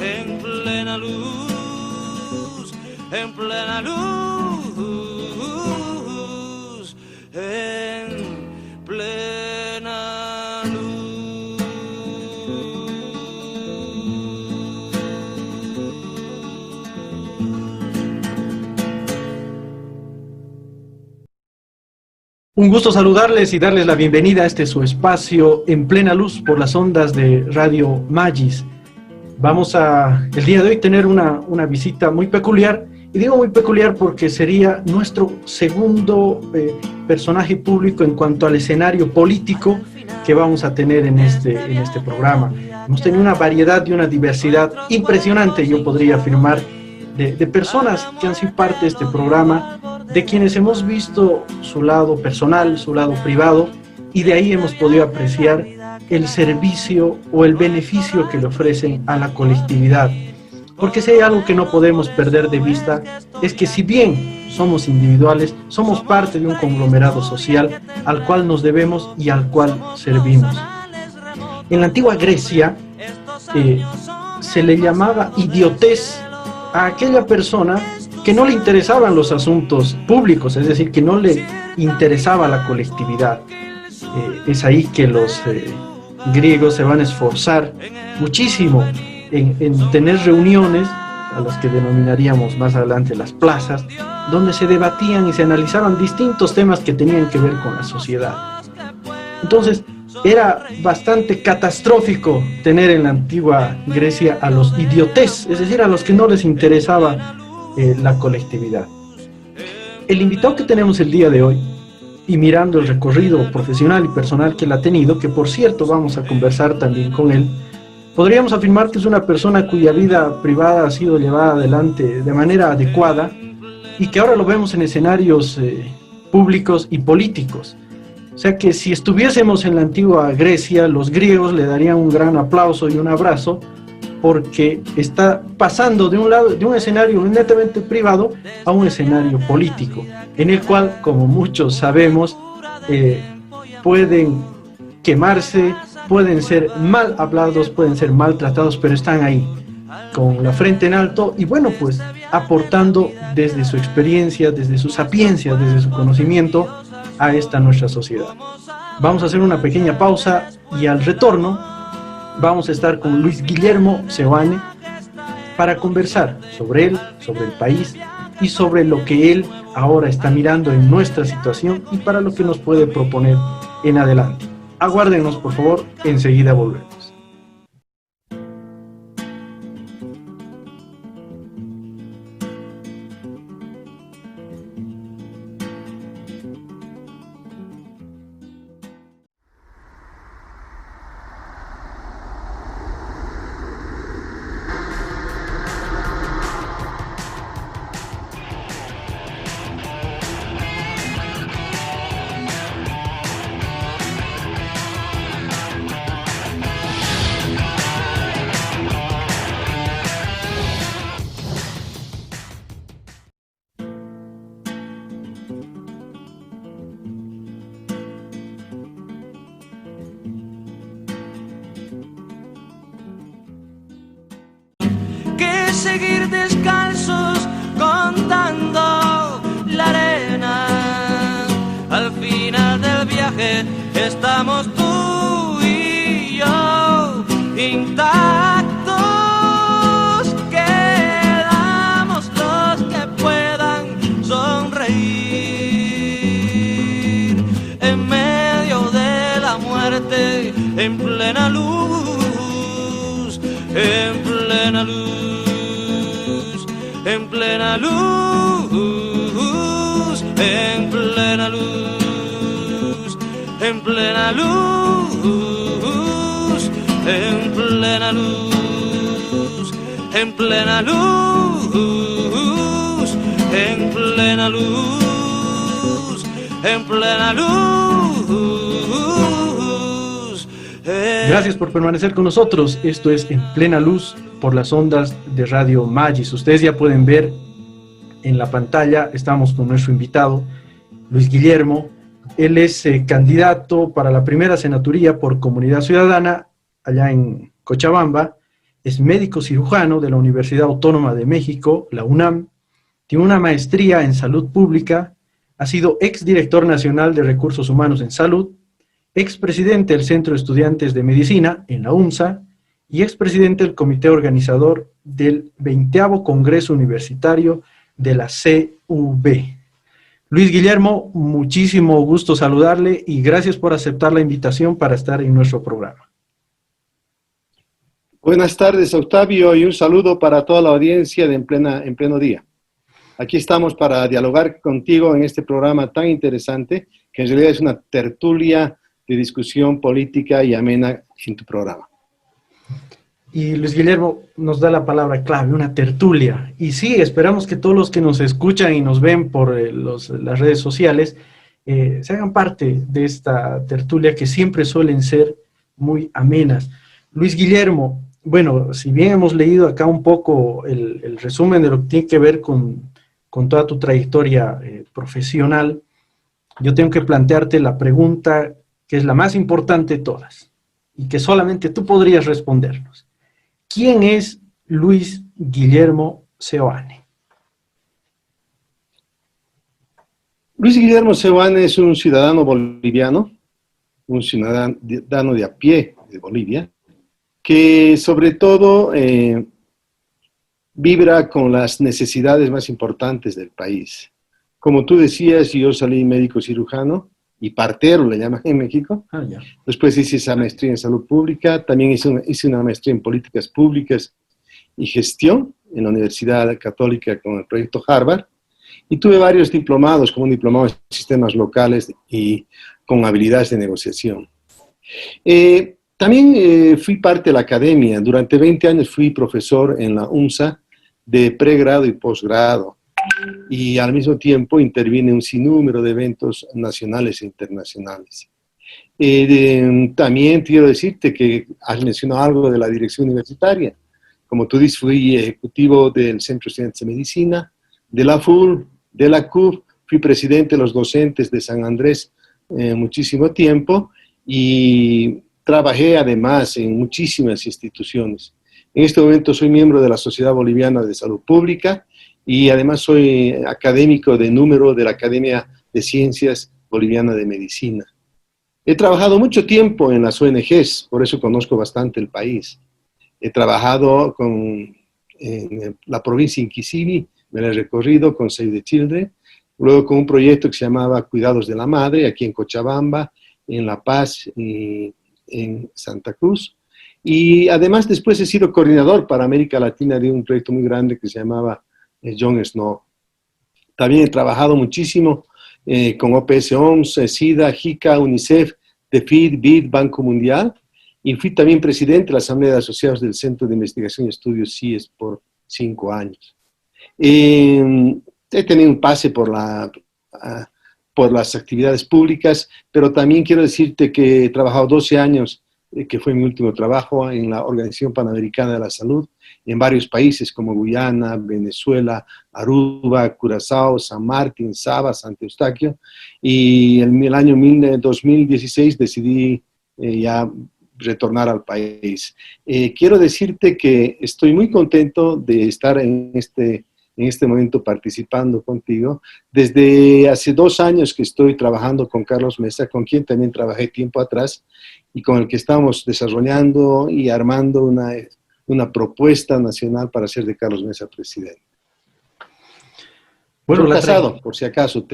en plena luz, en plena luz, en plena luz. Un gusto saludarles y darles la bienvenida a este su espacio En Plena Luz por las ondas de Radio Magis. Vamos a, el día de hoy, tener una visita muy peculiar, y digo muy peculiar porque sería nuestro segundo personaje público en cuanto al escenario político que vamos a tener en este programa. Hemos tenido una variedad y una diversidad impresionante, yo podría afirmar, de personas que han sido parte de este programa, de quienes hemos visto su lado personal, su lado privado, y de ahí hemos podido apreciar el servicio o el beneficio que le ofrecen a la colectividad. Porque si hay algo que no podemos perder de vista, es que si bien somos individuales, somos parte de un conglomerado social al cual nos debemos y al cual servimos. En la antigua Grecia se le llamaba idiotez a aquella persona que no le interesaban los asuntos públicos, es decir, que no le interesaba la colectividad. Es ahí que los griegos se van a esforzar muchísimo en tener reuniones, a las que denominaríamos más adelante las plazas, donde se debatían y se analizaban distintos temas que tenían que ver con la sociedad. Entonces, era bastante catastrófico tener en la antigua Grecia a los idiotes, es decir, a los que no les interesaba la colectividad. El invitado que tenemos el día de hoy, y mirando el recorrido profesional y personal que él ha tenido, que por cierto vamos a conversar también con él, podríamos afirmar que es una persona cuya vida privada ha sido llevada adelante de manera adecuada y que ahora lo vemos en escenarios públicos y políticos. O sea que si estuviésemos en la antigua Grecia, los griegos le darían un gran aplauso y un abrazo, porque está pasando de un escenario netamente privado a un escenario político, en el cual, como muchos sabemos, pueden quemarse, pueden ser mal hablados, pueden ser maltratados, pero están ahí, con la frente en alto, y bueno, pues aportando desde su experiencia, desde su sapiencia, desde su conocimiento a esta nuestra sociedad. Vamos a hacer una pequeña pausa y al retorno vamos a estar con Luis Guillermo Seoane para conversar sobre él, sobre el país y sobre lo que él ahora está mirando en nuestra situación y para lo que nos puede proponer en adelante. Aguárdenos, por favor, enseguida volvemos. Seguir descalzos contando la arena. Al final del viaje estamos tú y yo intactos. Quedamos los que puedan sonreír en medio de la muerte, en plena luz, en plena luz. En plena luz, en plena luz, en plena luz, en plena luz, en plena luz, en plena luz, en plena luz. Gracias por permanecer con nosotros. Esto es En Plena Luz por las ondas de Radio Magis. Ustedes ya pueden ver en la pantalla, estamos con nuestro invitado, Luis Guillermo. Él es candidato para la primera senaturía por Comunidad Ciudadana, allá en Cochabamba, es médico cirujano de la Universidad Autónoma de México, la UNAM, tiene una maestría en salud pública, ha sido exdirector nacional de Recursos Humanos en Salud, expresidente del Centro de Estudiantes de Medicina en la UNSA y expresidente del comité organizador del 20º Congreso Universitario de la CV. Luis Guillermo, muchísimo gusto saludarle y gracias por aceptar la invitación para estar en nuestro programa. Buenas tardes, Octavio, y un saludo para toda la audiencia de En Pleno Día. Aquí estamos para dialogar contigo en este programa tan interesante, que en realidad es una tertulia de discusión política y amena en tu programa. Y Luis Guillermo nos da la palabra clave, una tertulia. Y sí, esperamos que todos los que nos escuchan y nos ven por las redes sociales se hagan parte de esta tertulia que siempre suelen ser muy amenas. Luis Guillermo, bueno, si bien hemos leído acá un poco el resumen de lo que tiene que ver con toda tu trayectoria profesional, yo tengo que plantearte la pregunta que es la más importante de todas y que solamente tú podrías respondernos. ¿Quién es Luis Guillermo Seoane? Luis Guillermo Seoane es un ciudadano boliviano, un ciudadano de a pie de Bolivia, que sobre todo vibra con las necesidades más importantes del país. Como tú decías, yo salí médico cirujano y partero, le llaman en México. Ya. Después hice esa maestría en salud pública, también hice una maestría en políticas públicas y gestión en la Universidad Católica con el proyecto Harvard, y tuve varios diplomados, como un diplomado en sistemas locales y con habilidades de negociación. También fui parte de la academia. Durante 20 años fui profesor en la UNSA de pregrado y posgrado, y al mismo tiempo intervine en un sinnúmero de eventos nacionales e internacionales. También quiero decirte que has mencionado algo de la dirección universitaria. Como tú dices, fui ejecutivo del Centro de Estudiantes de Medicina, de la FUL, de la CUF, fui presidente de los docentes de San Andrés muchísimo tiempo, y trabajé además en muchísimas instituciones. En este momento soy miembro de la Sociedad Boliviana de Salud Pública y además soy académico de número de la Academia de Ciencias Boliviana de Medicina. He trabajado mucho tiempo en las ONGs, por eso conozco bastante el país. He trabajado en la provincia de Inquisibi, me la he recorrido con Save the Children, luego con un proyecto que se llamaba Cuidados de la Madre, aquí en Cochabamba, en La Paz y en Santa Cruz. Y además después he sido coordinador para América Latina de un proyecto muy grande que se llamaba Jon Snow. También he trabajado muchísimo con OPS OMS, SIDA, JICA, UNICEF, DFID, BID, Banco Mundial, y fui también presidente de la Asamblea de Asociados del Centro de Investigación y Estudios CIES por 5 años. He tenido un pase por las actividades públicas, pero también quiero decirte que he trabajado 12 años, que fue mi último trabajo, en la Organización Panamericana de la Salud, en varios países como Guyana, Venezuela, Aruba, Curazao, San Martín, Saba, Santo Eustaquio, y en el año 2016 decidí ya retornar al país. Quiero decirte que estoy muy contento de estar en este momento participando contigo. Desde hace 2 años que estoy trabajando con Carlos Mesa, con quien también trabajé tiempo atrás, y con el que estamos desarrollando y armando una propuesta nacional para hacer de Carlos Mesa presidente. Bueno, soy casado, por si acaso.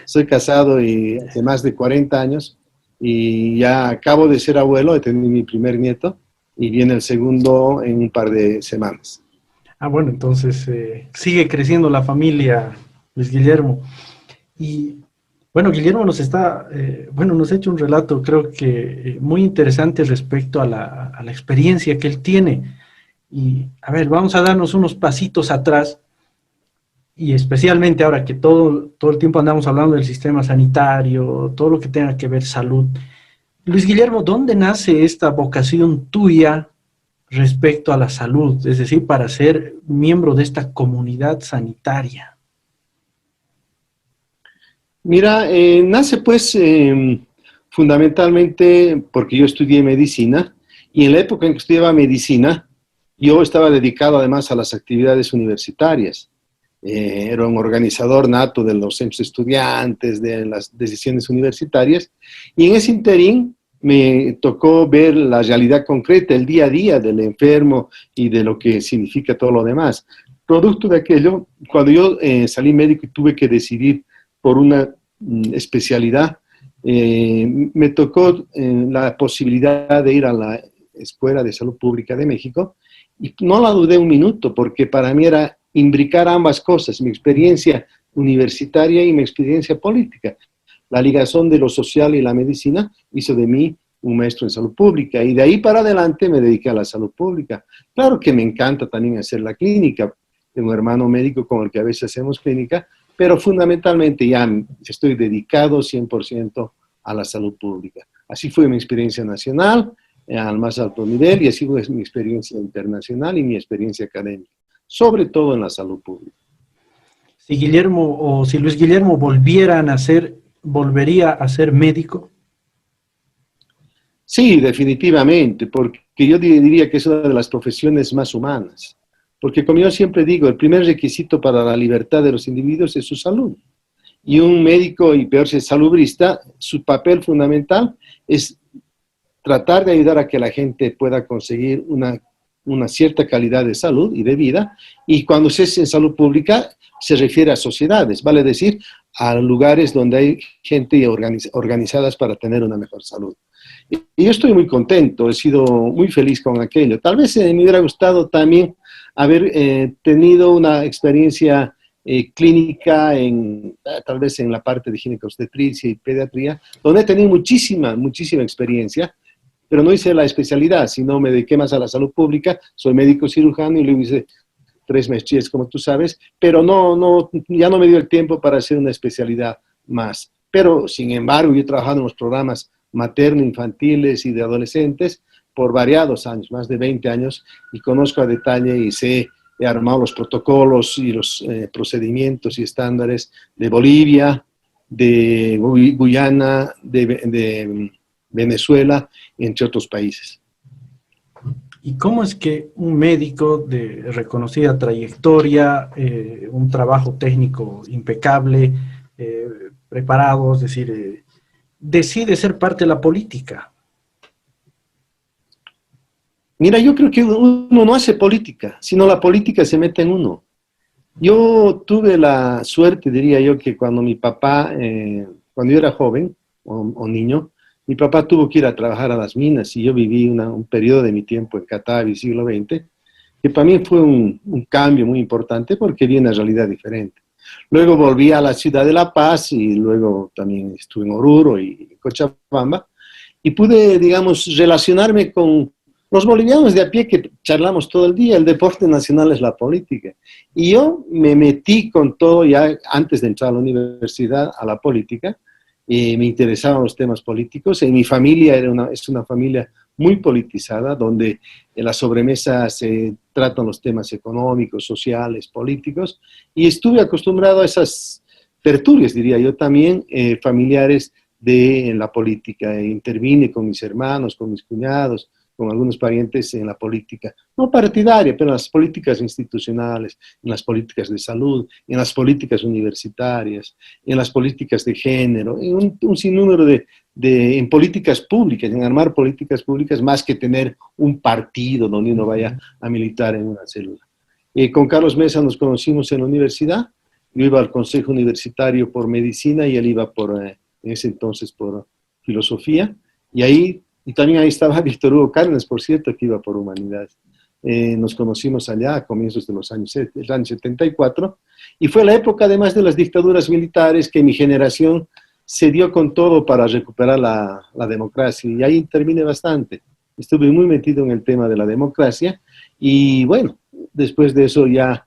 Soy casado y hace más de 40 años, y ya acabo de ser abuelo, he tenido mi primer nieto, y viene el segundo en un par de semanas. Bueno, entonces sigue creciendo la familia, Luis Guillermo. Y bueno, Guillermo nos ha hecho un relato, creo que muy interesante respecto a la experiencia que él tiene. Y a ver, vamos a darnos unos pasitos atrás, y especialmente ahora que todo el tiempo andamos hablando del sistema sanitario, todo lo que tenga que ver salud. Luis Guillermo, ¿dónde nace esta vocación tuya respecto a la salud? Es decir, para ser miembro de esta comunidad sanitaria. Mira, nace pues fundamentalmente porque yo estudié medicina Y en la época en que estudiaba medicina, yo estaba dedicado además a las actividades universitarias. Era un organizador nato de los centros de estudiantes, de las decisiones universitarias, y en ese interín me tocó ver la realidad concreta, el día a día del enfermo y de lo que significa todo lo demás. Producto de aquello, cuando yo salí médico y tuve que decidir por una especialidad, me tocó la posibilidad de ir a la Escuela de Salud Pública de México, y no la dudé un minuto, porque para mí era imbricar ambas cosas, mi experiencia universitaria y mi experiencia política. La ligación de lo social y la medicina hizo de mí un maestro en salud pública, y de ahí para adelante me dediqué a la salud pública. Claro que me encanta también hacer la clínica, tengo un hermano médico con el que a veces hacemos clínica, pero fundamentalmente ya estoy dedicado 100% a la salud pública. Así fue mi experiencia nacional, al más alto nivel, y así fue mi experiencia internacional y mi experiencia académica, sobre todo en la salud pública. Si Guillermo o si Luis Guillermo volviera a nacer, ¿volvería a ser médico? Sí, definitivamente, porque yo diría que es una de las profesiones más humanas. Porque como yo siempre digo, el primer requisito para la libertad de los individuos es su salud. Y un médico, y peor si es salubrista, su papel fundamental es tratar de ayudar a que la gente pueda conseguir una cierta calidad de salud y de vida, y cuando se es en salud pública se refiere a sociedades, vale decir, a lugares donde hay gente organizadas para tener una mejor salud. Y yo estoy muy contento, he sido muy feliz con aquello. Tal vez me hubiera gustado también haber tenido una experiencia clínica tal vez en la parte de ginecobstetricia y pediatría, donde he tenido muchísima experiencia, pero no hice la especialidad, sino me dediqué más a la salud pública. Soy médico cirujano y luego hice 3 maestrías, como tú sabes, pero ya no me dio el tiempo para hacer una especialidad más. Pero, sin embargo, yo he trabajado en los programas materno-infantiles y de adolescentes por variados años, más de 20 años, y conozco a detalle y he armado los protocolos y los procedimientos y estándares de Bolivia, de Guyana, de Venezuela, entre otros países. ¿Y cómo es que un médico de reconocida trayectoria, un trabajo técnico impecable, preparado, es decir, decide ser parte de la política? Mira, yo creo que uno no hace política, sino la política se mete en uno. Yo tuve la suerte, diría yo, que cuando mi papá, cuando yo era joven o niño, mi papá tuvo que ir a trabajar a las minas y yo viví un periodo de mi tiempo en Catavi, siglo XX, que para mí fue un cambio muy importante porque vi una realidad diferente. Luego volví a la ciudad de La Paz y luego también estuve en Oruro y Cochabamba y pude, digamos, relacionarme con los bolivianos de a pie que charlamos todo el día. El deporte nacional es la política. Y yo me metí con todo ya antes de entrar a la universidad, a la política, y me interesaban los temas políticos. En mi familia es una familia muy politizada, donde en la sobremesa se tratan los temas económicos, sociales, políticos, y estuve acostumbrado a esas tertulias, diría yo también, familiares en la política. Intervine con mis hermanos, con mis cuñados, con algunos parientes en la política, no partidaria, pero en las políticas institucionales, en las políticas de salud, en las políticas universitarias, en las políticas de género, en un sinnúmero en políticas públicas, en armar políticas públicas, más que tener un partido donde uno vaya a militar en una célula. Con Carlos Mesa nos conocimos en la universidad, yo iba al Consejo Universitario por Medicina y él iba en ese entonces por Filosofía, y también ahí estaba Víctor Hugo Cárdenas, por cierto, que iba por Humanidades. Nos conocimos allá a comienzos de los años 74, y fue la época además de las dictaduras militares que mi generación se dio con todo para recuperar la democracia, y ahí terminé bastante. Estuve muy metido en el tema de la democracia, y bueno, después de eso ya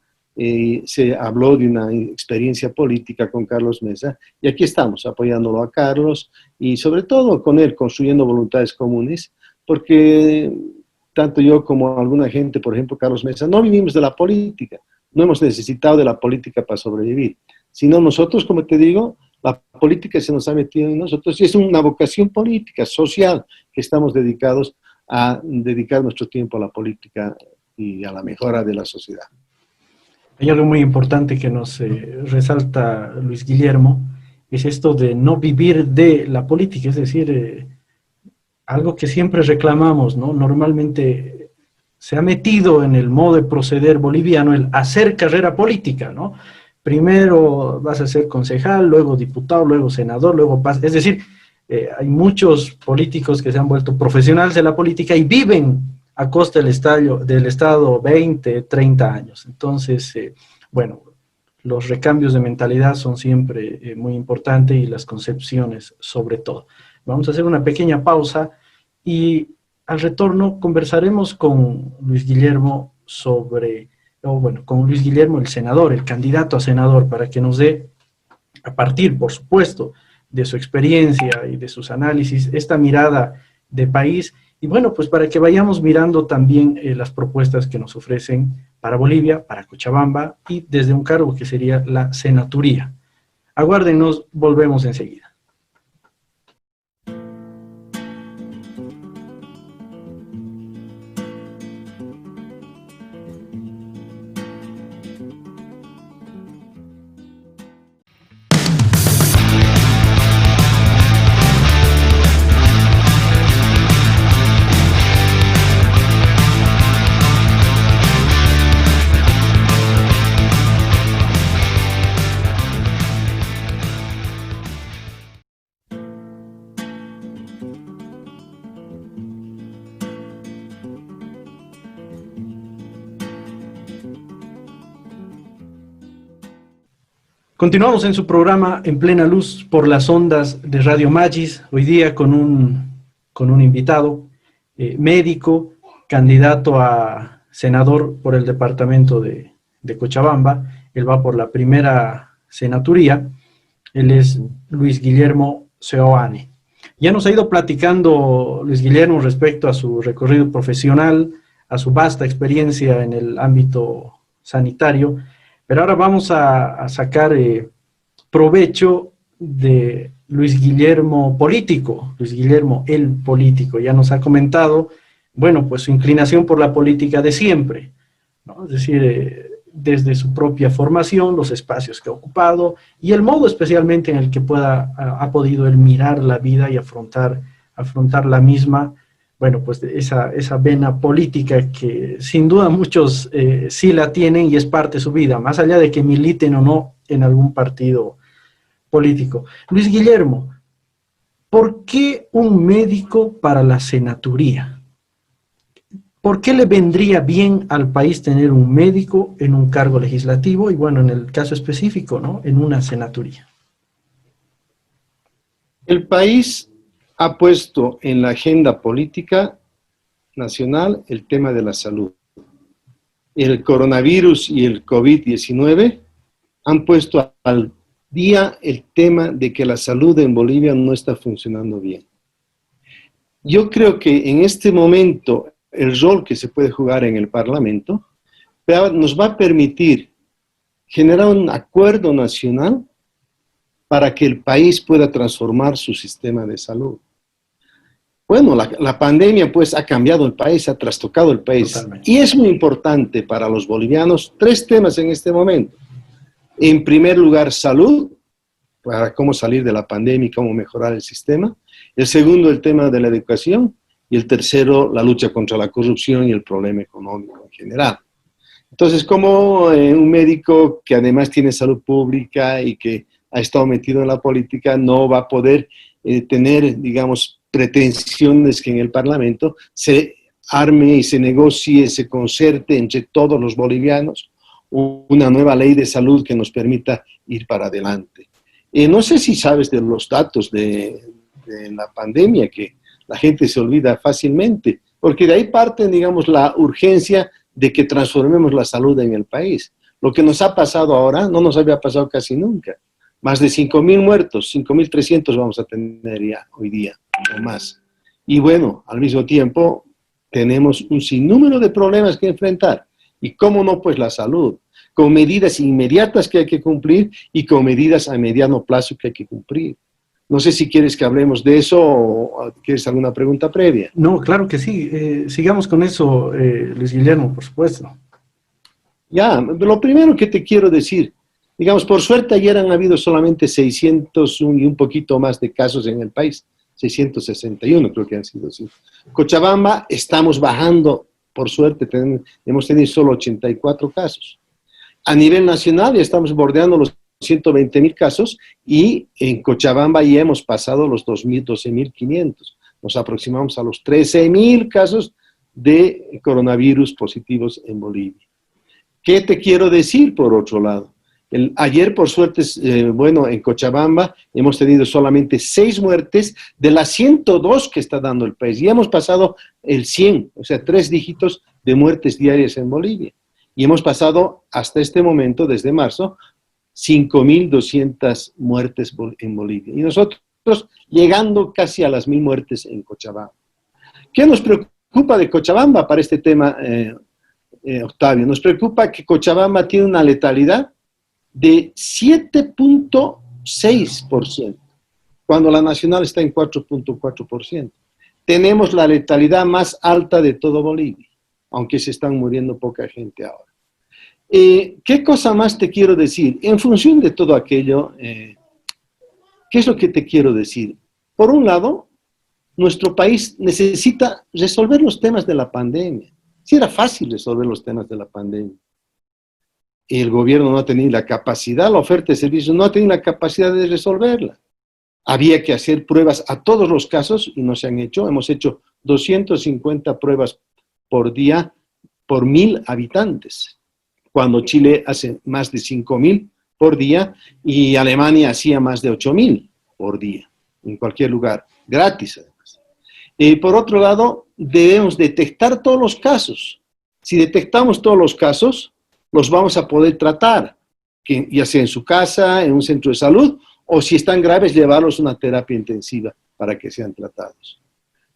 se habló de una experiencia política con Carlos Mesa, y aquí estamos apoyándolo a Carlos, y sobre todo con él, construyendo voluntades comunes, porque tanto yo como alguna gente, por ejemplo Carlos Mesa, no vivimos de la política, no hemos necesitado de la política para sobrevivir, sino nosotros, como te digo, la política se nos ha metido en nosotros, y es una vocación política, social, que estamos dedicados a dedicar nuestro tiempo a la política y a la mejora de la sociedad. Hay algo muy importante que nos resalta Luis Guillermo, es esto de no vivir de la política, es decir, algo que siempre reclamamos, ¿no? Normalmente se ha metido en el modo de proceder boliviano el hacer carrera política, ¿no? Primero vas a ser concejal, luego diputado, luego senador, luego es decir, hay muchos políticos que se han vuelto profesionales de la política y viven a costa del Estado 20, 30 años. Entonces, bueno, los recambios de mentalidad son siempre muy importantes y las concepciones sobre todo. Vamos a hacer una pequeña pausa y al retorno conversaremos con Luis Guillermo con Luis Guillermo, el senador, el candidato a senador, para que nos dé, a partir, por supuesto, de su experiencia y de sus análisis, esta mirada de país, y bueno, pues para que vayamos mirando también las propuestas que nos ofrecen para Bolivia, para Cochabamba, y desde un cargo que sería la senaturía. Aguárdenos, volvemos enseguida. Continuamos en su programa En Plena Luz por las ondas de Radio Magis, hoy día con un invitado, médico, candidato a senador por el departamento de Cochabamba. Él va por la primera senaturía. Él es Luis Guillermo Seoane. Ya nos ha ido platicando Luis Guillermo respecto a su recorrido profesional, a su vasta experiencia en el ámbito sanitario, pero ahora vamos a sacar provecho de Luis Guillermo político, Luis Guillermo el político. Ya nos ha comentado, bueno, pues su inclinación por la política de siempre, ¿no? Es decir, desde su propia formación, los espacios que ha ocupado y el modo especialmente en el que ha podido él mirar la vida y afrontar la misma. Bueno, pues esa vena política que sin duda muchos sí la tienen y es parte de su vida, más allá de que militen o no en algún partido político. Luis Guillermo, ¿por qué un médico para la senaturía? ¿Por qué le vendría bien al país tener un médico en un cargo legislativo y, bueno, en el caso específico, ¿no?, en una senaturía? El país ha puesto en la agenda política nacional el tema de la salud. El coronavirus y el COVID-19 han puesto al día el tema de que la salud en Bolivia no está funcionando bien. Yo creo que en este momento el rol que se puede jugar en el Parlamento nos va a permitir generar un acuerdo nacional para que el país pueda transformar su sistema de salud. Bueno, la pandemia pues ha cambiado el país, ha trastocado el país. Totalmente. Y es muy importante para los bolivianos 3 temas en este momento. En primer lugar, salud, para cómo salir de la pandemia y cómo mejorar el sistema. El segundo, el tema de la educación. Y el tercero, la lucha contra la corrupción y el problema económico en general. Entonces, como un médico que además tiene salud pública y que ha estado metido en la política, no va a poder tener, digamos, pretensiones que en el Parlamento se arme y se negocie, se concerte entre todos los bolivianos una nueva ley de salud que nos permita ir para adelante. No sé si sabes de los datos de la pandemia, que la gente se olvida fácilmente, porque de ahí parte, digamos, la urgencia de que transformemos la salud en el país. Lo que nos ha pasado ahora no nos había pasado casi nunca. Más de 5.000 muertos, 5.300 vamos a tener ya hoy día o más. Y bueno, al mismo tiempo tenemos un sinnúmero de problemas que enfrentar. Y cómo no, pues la salud, con medidas inmediatas que hay que cumplir y con medidas a mediano plazo que hay que cumplir. No sé si quieres que hablemos de eso o quieres alguna pregunta previa. No, claro que sí. Sigamos con eso, Luis Guillermo, por supuesto. Ya, lo primero que te quiero decir, digamos, por suerte ayer han habido solamente 601 y un poquito más de casos en el país, 661 creo que han sido, sí. Cochabamba estamos bajando, por suerte hemos tenido solo 84 casos. A nivel nacional ya estamos bordeando los 120.000 casos y en Cochabamba ya hemos pasado los 12.500. Nos aproximamos a los 13.000 casos de coronavirus positivos en Bolivia. ¿Qué te quiero decir por otro lado? Ayer, por suerte, bueno, en Cochabamba hemos tenido solamente 6 muertes de las 102 que está dando el país. Y hemos pasado el 100, o sea, 3 dígitos de muertes diarias en Bolivia. Y hemos pasado hasta este momento, desde marzo, 5.200 muertes en Bolivia. Y nosotros llegando casi a las 1.000 muertes en Cochabamba. ¿Qué nos preocupa de Cochabamba para este tema, Octavio? Nos preocupa que Cochabamba tiene una letalidad de 7.6%, cuando la nacional está en 4.4%. Tenemos la letalidad más alta de todo Bolivia, aunque se están muriendo poca gente ahora. ¿Qué cosa más te quiero decir? En función de todo aquello, ¿qué es lo que te quiero decir? Por un lado, nuestro país necesita resolver los temas de la pandemia. Sí era fácil resolver los temas de la pandemia. El gobierno no ha tenido la capacidad, la oferta de servicios no ha tenido la capacidad de resolverla. Había que hacer pruebas a todos los casos y no se han hecho. Hemos hecho 250 pruebas por día por 1.000 habitantes, cuando Chile hace más de 5.000 por día y Alemania hacía más de 8.000 por día, en cualquier lugar, gratis además. Por otro lado, debemos detectar todos los casos. Si detectamos todos los casos, los vamos a poder tratar, ya sea en su casa, en un centro de salud, o si están graves, llevarlos a una terapia intensiva para que sean tratados.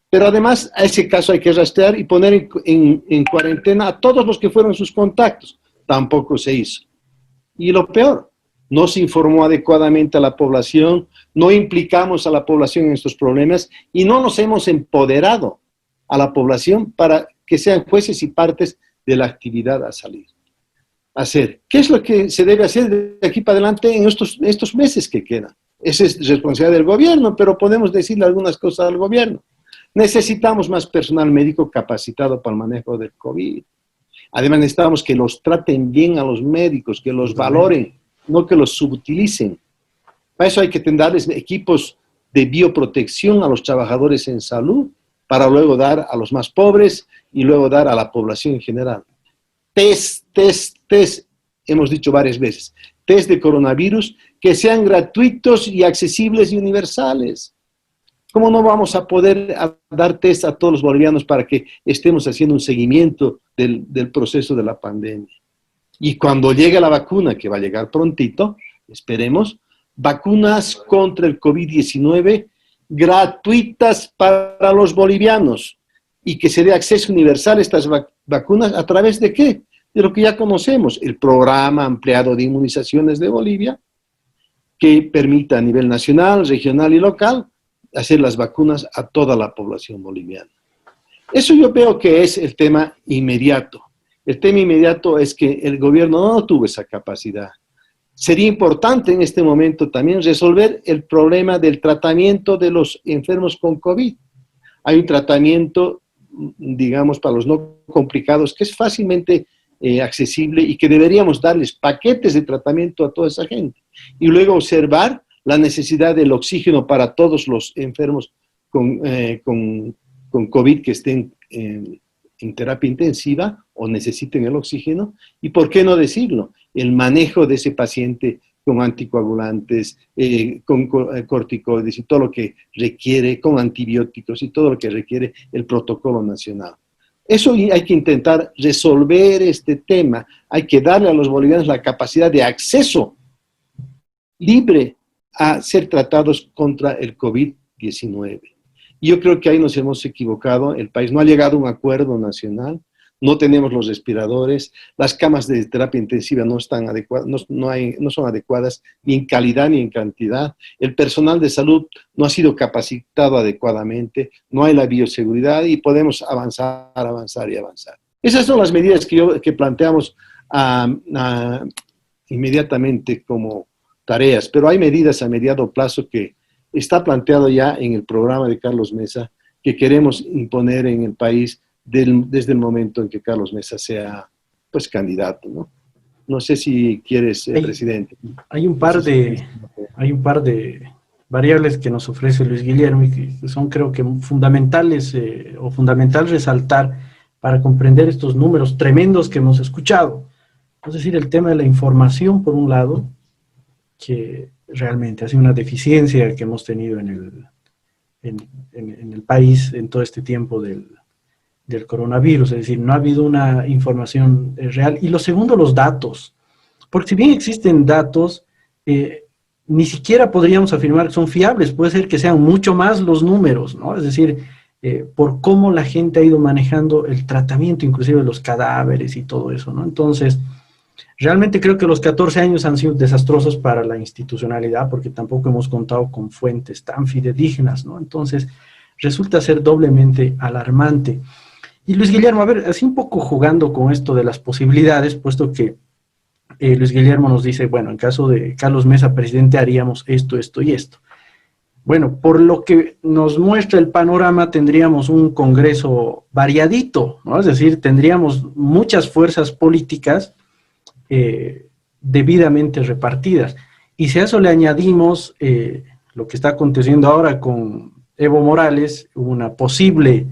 Pero además, a ese caso hay que rastrear y poner en cuarentena a todos los que fueron sus contactos. Tampoco se hizo. Y lo peor, no se informó adecuadamente a la población, no implicamos a la población en estos problemas y no nos hemos empoderado a la población para que sean jueces y partes de la actividad a salir. ¿Qué es lo que se debe hacer de aquí para adelante en estos meses que quedan? Esa es responsabilidad del gobierno, pero podemos decirle algunas cosas al gobierno. Necesitamos más personal médico capacitado para el manejo del COVID. Además necesitamos que los traten bien a los médicos, que los valoren, no que los subutilicen. Para eso hay que darles equipos de bioprotección a los trabajadores en salud, para luego dar a los más pobres y luego dar a la población en general. Test, hemos dicho varias veces, test de coronavirus que sean gratuitos y accesibles y universales. ¿Cómo no vamos a poder dar test a todos los bolivianos para que estemos haciendo un seguimiento del proceso de la pandemia? Y cuando llegue la vacuna, que va a llegar prontito, esperemos, vacunas contra el COVID-19 gratuitas para los bolivianos y que se dé acceso universal a estas vacunas, ¿a través de qué? De lo que ya conocemos, el programa ampliado de inmunizaciones de Bolivia, que permita a nivel nacional, regional y local hacer las vacunas a toda la población boliviana. Eso yo veo que es el tema inmediato. El tema inmediato es que el gobierno no tuvo esa capacidad. Sería importante en este momento también resolver el problema del tratamiento de los enfermos con COVID. Hay un tratamiento, digamos, para los no complicados, que es fácilmente accesible y que deberíamos darles paquetes de tratamiento a toda esa gente. Y luego observar la necesidad del oxígeno para todos los enfermos con COVID que estén en terapia intensiva o necesiten el oxígeno. Y por qué no decirlo, el manejo de ese paciente con anticoagulantes, con corticoides y todo lo que requiere, con antibióticos y todo lo que requiere el protocolo nacional. Eso hay que intentar resolver este tema. Hay que darle a los bolivianos la capacidad de acceso libre a ser tratados contra el COVID-19. Yo creo que ahí nos hemos equivocado. El país no ha llegado a un acuerdo nacional. no tenemos los respiradores, las camas de terapia intensiva no están adecuadas, no son adecuadas ni en calidad ni en cantidad, el personal de salud no ha sido capacitado adecuadamente, no hay la bioseguridad y podemos avanzar, avanzar y avanzar. Esas son las medidas que planteamos inmediatamente como tareas, pero hay medidas a mediano plazo que está planteado ya en el programa de Carlos Mesa que queremos imponer en el país desde el momento en que Carlos Mesa sea, pues, candidato, ¿no? No sé si quieres, presidente. Hay un par de variables que nos ofrece Luis Guillermo y que son, creo que, fundamentales o fundamental resaltar para comprender estos números tremendos que hemos escuchado. Es decir, el tema de la información, por un lado, que realmente ha sido una deficiencia que hemos tenido en el país en todo este tiempo del coronavirus, es decir, no ha habido una información real. Y lo segundo, los datos, porque si bien existen datos, ni siquiera podríamos afirmar que son fiables, puede ser que sean mucho más los números, ¿no? Es decir, por cómo la gente ha ido manejando el tratamiento, inclusive de los cadáveres y todo eso, ¿no? Entonces, realmente creo que los 14 años han sido desastrosos para la institucionalidad, porque tampoco hemos contado con fuentes tan fidedignas, ¿no? Entonces, resulta ser doblemente alarmante. Y Luis Guillermo, a ver, así un poco jugando con esto de las posibilidades, puesto que Luis Guillermo nos dice, bueno, en caso de Carlos Mesa presidente haríamos esto, esto y esto. Bueno, por lo que nos muestra el panorama, tendríamos un Congreso variadito, ¿no? Es decir, tendríamos muchas fuerzas políticas debidamente repartidas. Y si a eso le añadimos lo que está aconteciendo ahora con Evo Morales, una posible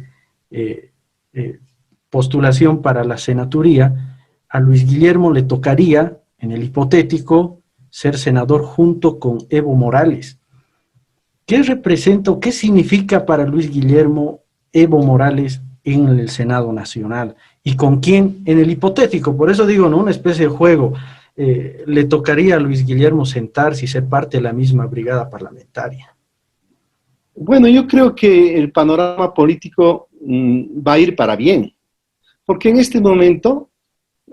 postulación para la senaturía, a Luis Guillermo le tocaría, en el hipotético, ser senador junto con Evo Morales. ¿Qué representa o qué significa para Luis Guillermo Evo Morales en el Senado Nacional? ¿Y con quién en el hipotético? Por eso digo, ¿no? Una especie de juego. Le tocaría a Luis Guillermo sentarse y ser parte de la misma brigada parlamentaria. Bueno, yo creo que el panorama político va a ir para bien, porque en este momento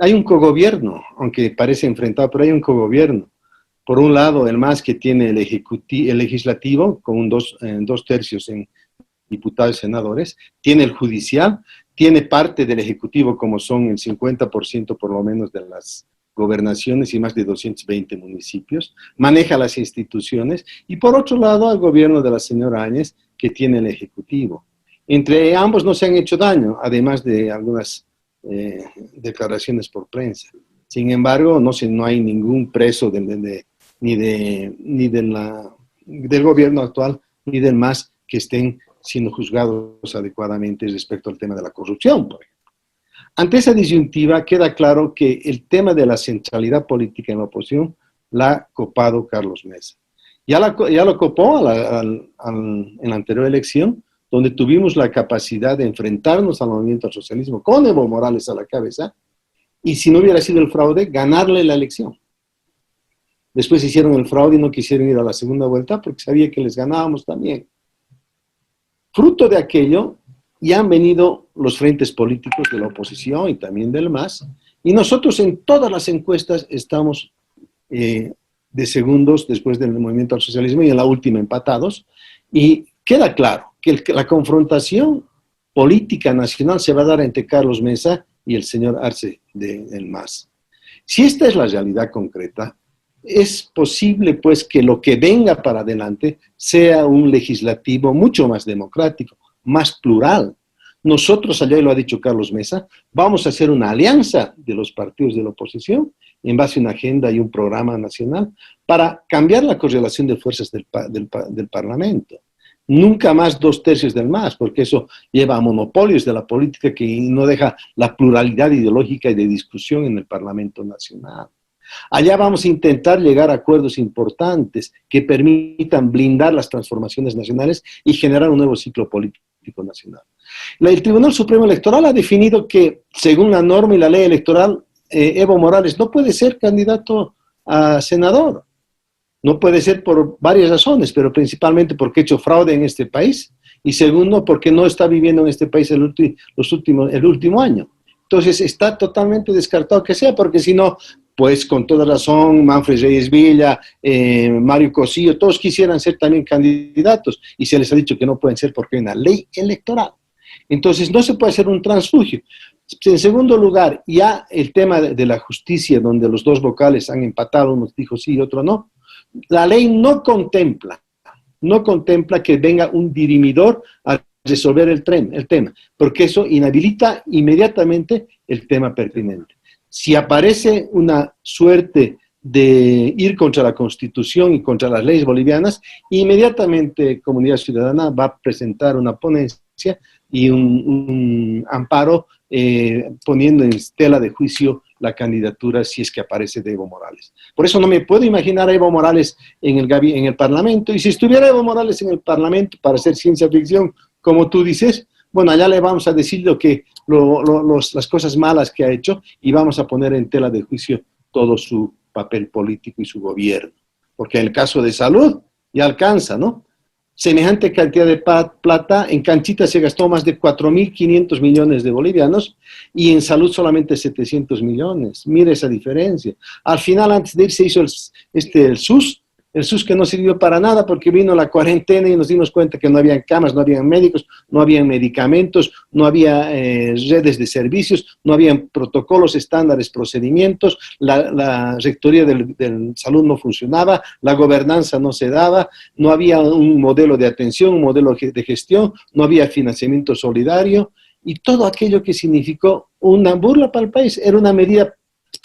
hay un cogobierno, aunque parece enfrentado, pero hay un cogobierno. Por un lado, el MAS, que tiene el legislativo, con dos tercios en diputados y senadores, tiene el judicial, tiene parte del ejecutivo, como son el 50% por lo menos de las gobernaciones y más de 220 municipios, maneja las instituciones, y por otro lado, el gobierno de la señora Áñez, que tiene el ejecutivo. Entre ambos no se han hecho daño, además de algunas declaraciones por prensa. Sin embargo, no hay ningún preso del gobierno actual ni del MAS que estén siendo juzgados adecuadamente respecto al tema de la corrupción, por ejemplo. Ante esa disyuntiva queda claro que el tema de la centralidad política en la oposición la ha copado Carlos Mesa. Ya lo copó en la anterior elección, donde tuvimos la capacidad de enfrentarnos al movimiento al socialismo con Evo Morales a la cabeza, y si no hubiera sido el fraude, ganarle la elección. Después hicieron el fraude y no quisieron ir a la segunda vuelta porque sabía que les ganábamos también. Fruto de aquello, ya han venido los frentes políticos de la oposición y también del MAS, y nosotros en todas las encuestas estamos de segundos después del movimiento al socialismo y en la última empatados, y queda claro que la confrontación política nacional se va a dar entre Carlos Mesa y el señor Arce del MAS. Si esta es la realidad concreta, es posible pues que lo que venga para adelante sea un legislativo mucho más democrático, más plural. Nosotros, allá lo ha dicho Carlos Mesa, vamos a hacer una alianza de los partidos de la oposición en base a una agenda y un programa nacional para cambiar la correlación de fuerzas del Parlamento. Nunca más 2/3 del MAS, porque eso lleva a monopolios de la política que no deja la pluralidad ideológica y de discusión en el Parlamento Nacional. Allá vamos a intentar llegar a acuerdos importantes que permitan blindar las transformaciones nacionales y generar un nuevo ciclo político nacional. El Tribunal Supremo Electoral ha definido que, según la norma y la ley electoral, Evo Morales no puede ser candidato a senador. No puede ser por varias razones, pero principalmente porque ha hecho fraude en este país, y segundo, porque no está viviendo en este país el último año. Entonces está totalmente descartado que sea, porque si no, pues con toda razón, Manfred Reyes Villa, Mario Cosillo, todos quisieran ser también candidatos, y se les ha dicho que no pueden ser porque hay una ley electoral. Entonces no se puede hacer un transfugio. En segundo lugar, ya el tema de la justicia, donde los dos vocales han empatado, uno dijo sí y otro no, la ley no contempla que venga un dirimidor a resolver el tema, porque eso inhabilita inmediatamente el tema pertinente. Si aparece una suerte de ir contra la Constitución y contra las leyes bolivianas, inmediatamente Comunidad Ciudadana va a presentar una ponencia y un amparo poniendo en tela de juicio la candidatura si es que aparece de Evo Morales. Por eso no me puedo imaginar a Evo Morales en el Parlamento, y si estuviera Evo Morales en el Parlamento para hacer ciencia ficción, como tú dices, bueno, allá le vamos a decir las cosas malas que ha hecho y vamos a poner en tela de juicio todo su papel político y su gobierno. Porque en el caso de salud ya alcanza, ¿no? Semejante cantidad de plata, en canchita se gastó más de 4.500 millones de bolivianos y en salud solamente 700 millones. Mire esa diferencia. Al final, antes de irse, hizo el SUS que no sirvió para nada porque vino la cuarentena y nos dimos cuenta que no habían camas, no habían médicos, no habían medicamentos, no había redes de servicios, no habían protocolos, estándares, procedimientos, la rectoría del salud no funcionaba, la gobernanza no se daba, no había un modelo de atención, un modelo de gestión, no había financiamiento solidario y todo aquello que significó una burla para el país. Era una medida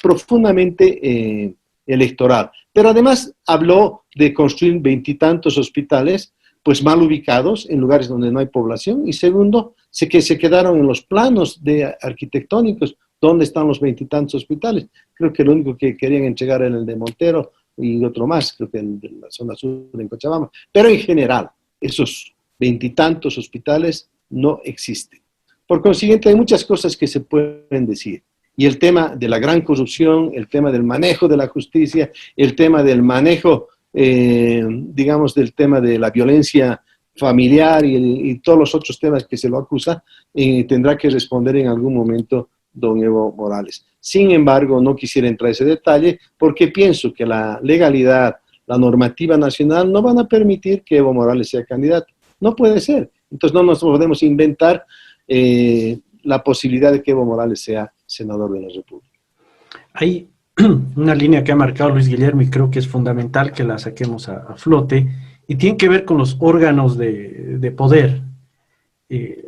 profundamente electoral. Pero además habló de construir 20 y tantos hospitales, pues mal ubicados, en lugares donde no hay población, y segundo, que se quedaron en los planos arquitectónicos, ¿dónde están los 20 y tantos hospitales? Creo que lo único que querían entregar era el de Montero y otro más, creo que el de la zona sur en Cochabamba. Pero en general, esos 20 y tantos hospitales no existen. Por consiguiente, hay muchas cosas que se pueden decir. Y el tema de la gran corrupción, el tema del manejo de la justicia, el tema del manejo, digamos, del tema de la violencia familiar y todos los otros temas que se lo acusa, tendrá que responder en algún momento don Evo Morales. Sin embargo, no quisiera entrar a ese detalle porque pienso que la legalidad, la normativa nacional no van a permitir que Evo Morales sea candidato. No puede ser. Entonces no nos podemos inventar la posibilidad de que Evo Morales sea senador de la República. Hay una línea que ha marcado Luis Guillermo y creo que es fundamental que la saquemos a flote y tiene que ver con los órganos de poder.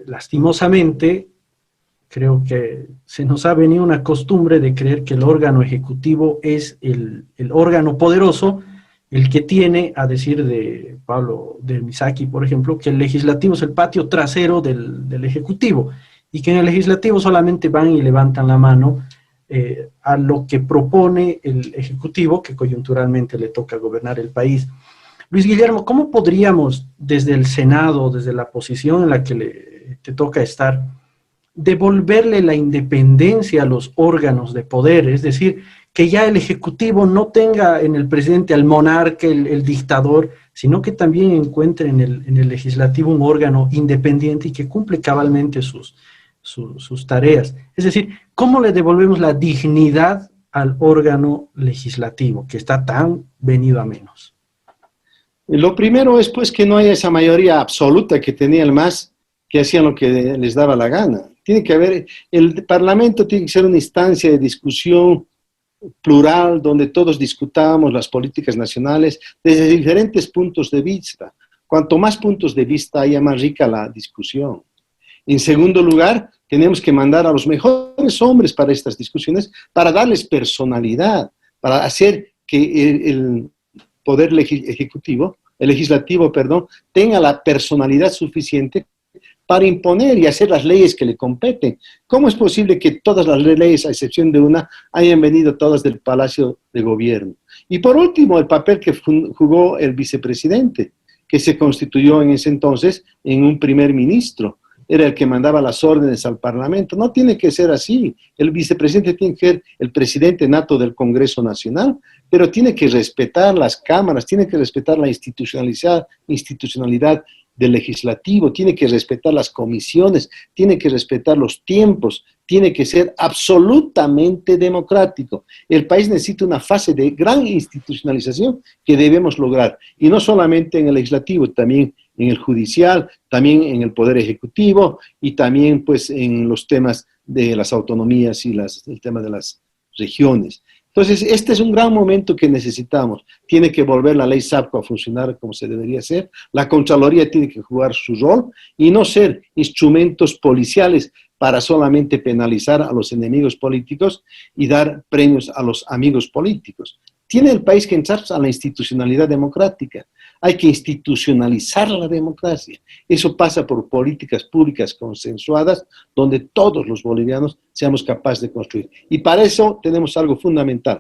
Lastimosamente, creo que se nos ha venido una costumbre de creer que el órgano ejecutivo es el órgano poderoso, el que tiene, a decir de Pablo de Misaki, por ejemplo, que el legislativo es el patio trasero del ejecutivo, y que en el legislativo solamente van y levantan la mano a lo que propone el ejecutivo, que coyunturalmente le toca gobernar el país. Luis Guillermo, ¿cómo podríamos, desde el Senado, desde la posición en la que te toca estar, devolverle la independencia a los órganos de poder? Es decir, que ya el Ejecutivo no tenga en el presidente al monarca, el dictador, sino que también encuentre en el Legislativo un órgano independiente y que cumple cabalmente sus tareas. Es decir, ¿cómo le devolvemos la dignidad al órgano legislativo, que está tan venido a menos? Lo primero es pues que no haya esa mayoría absoluta que tenía el MAS, que hacían lo que les daba la gana. Tiene que haber, el Parlamento tiene que ser una instancia de discusión plural, donde todos discutamos las políticas nacionales desde diferentes puntos de vista. Cuanto más puntos de vista haya, más rica la discusión. En segundo lugar, tenemos que mandar a los mejores hombres para estas discusiones, para darles personalidad, para hacer que el poder legislativo, tenga la personalidad suficiente para imponer y hacer las leyes que le competen. ¿Cómo es posible que todas las leyes, a excepción de una, hayan venido todas del Palacio de Gobierno? Y por último, el papel que jugó el vicepresidente, que se constituyó en ese entonces en un primer ministro. Era el que mandaba las órdenes al Parlamento. No tiene que ser así. El vicepresidente tiene que ser el presidente nato del Congreso Nacional, pero tiene que respetar las cámaras, tiene que respetar la institucionalidad del legislativo, tiene que respetar las comisiones, tiene que respetar los tiempos, tiene que ser absolutamente democrático. El país necesita una fase de gran institucionalización que debemos lograr, y no solamente en el legislativo, también en el judicial, también en el poder ejecutivo, y también pues en los temas de las autonomías y el tema de las regiones. Entonces, este es un gran momento que necesitamos. Tiene que volver la ley SAPCO a funcionar como se debería hacer. La Contraloría tiene que jugar su rol y no ser instrumentos policiales para solamente penalizar a los enemigos políticos y dar premios a los amigos políticos. Tiene el país que entrar a la institucionalidad democrática. Hay que institucionalizar la democracia. Eso pasa por políticas públicas consensuadas, donde todos los bolivianos seamos capaces de construir. Y para eso tenemos algo fundamental,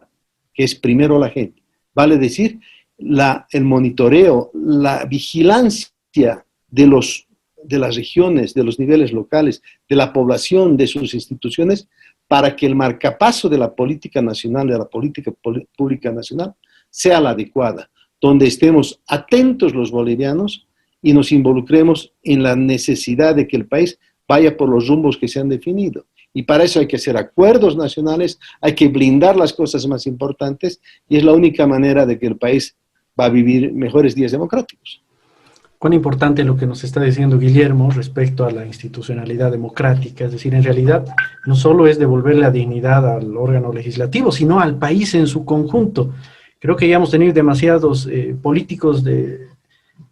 que es primero la gente. Vale decir, el monitoreo, la vigilancia de las regiones, de los niveles locales, de la población, de sus instituciones, para que el marcapaso de la política nacional, de la política pública nacional, sea la adecuada, donde estemos atentos los bolivianos y nos involucremos en la necesidad de que el país vaya por los rumbos que se han definido. Y para eso hay que hacer acuerdos nacionales, hay que blindar las cosas más importantes, y es la única manera de que el país va a vivir mejores días democráticos. Cuán importante lo que nos está diciendo Guillermo respecto a la institucionalidad democrática, es decir, en realidad no solo es devolver la dignidad al órgano legislativo, sino al país en su conjunto. Creo que ya hemos tenido demasiados políticos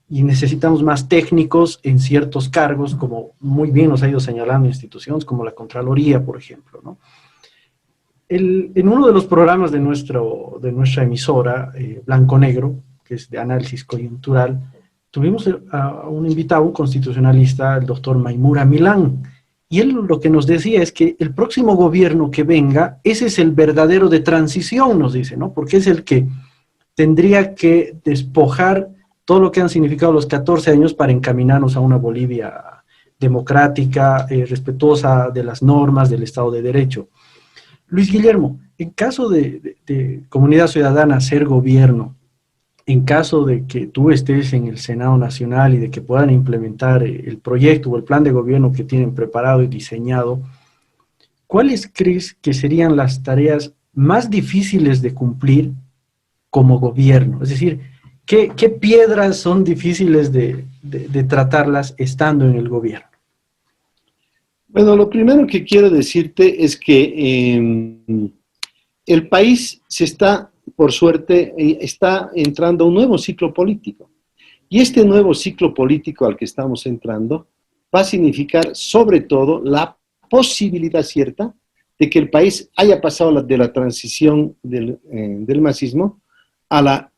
y necesitamos más técnicos en ciertos cargos, como muy bien nos ha ido señalando instituciones como la Contraloría, por ejemplo, ¿no? En uno de los programas de nuestra emisora, Blanco Negro, que es de análisis coyuntural, tuvimos a un invitado, un constitucionalista, el doctor Maimura Milán, y él lo que nos decía es que el próximo gobierno que venga, ese es el verdadero de transición, nos dice, ¿no? Porque es el que tendría que despojar todo lo que han significado los 14 años para encaminarnos a una Bolivia democrática, respetuosa de las normas del Estado de Derecho. Luis Guillermo, en caso de Comunidad Ciudadana ser gobierno, en caso de que tú estés en el Senado Nacional y de que puedan implementar el proyecto o el plan de gobierno que tienen preparado y diseñado, ¿cuáles crees que serían las tareas más difíciles de cumplir como gobierno? Es decir, ¿qué piedras son difíciles de tratarlas estando en el gobierno? Bueno, lo primero que quiero decirte es que el país por suerte, está entrando a un nuevo ciclo político. Y este nuevo ciclo político al que estamos entrando va a significar, sobre todo, la posibilidad cierta de que el país haya pasado de la transición del masismo a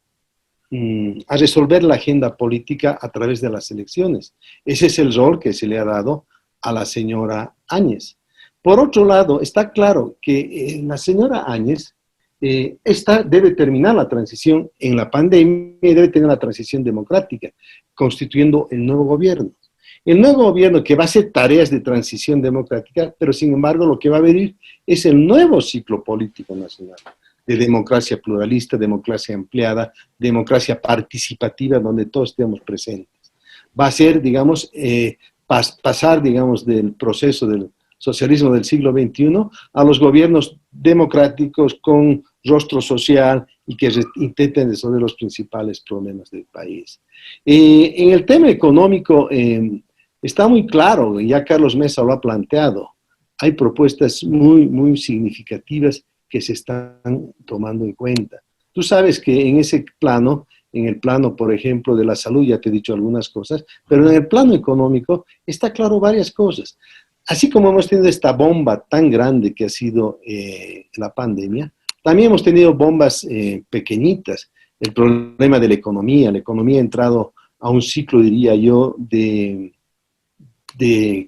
resolver la agenda política a través de las elecciones. Ese es el rol que se le ha dado a la señora Áñez. Por otro lado, está claro que la señora Áñez debe terminar la transición en la pandemia y debe tener la transición democrática, constituyendo el nuevo gobierno. El nuevo gobierno que va a hacer tareas de transición democrática, pero sin embargo lo que va a venir es el nuevo ciclo político nacional, de democracia pluralista, democracia ampliada, democracia participativa, donde todos estemos presentes. Va a ser, digamos, pasar, digamos, del proceso del socialismo del siglo XXI a los gobiernos democráticos con rostro social y que intenten resolver los principales problemas del país. En el tema económico está muy claro, ya Carlos Mesa lo ha planteado, hay propuestas muy, muy significativas que se están tomando en cuenta. Tú sabes que en ese plano, en el plano, por ejemplo, de la salud, ya te he dicho algunas cosas, pero en el plano económico está claro varias cosas. Así como hemos tenido esta bomba tan grande que ha sido la pandemia, también hemos tenido bombas pequeñitas. El problema de la economía ha entrado a un ciclo, diría yo, de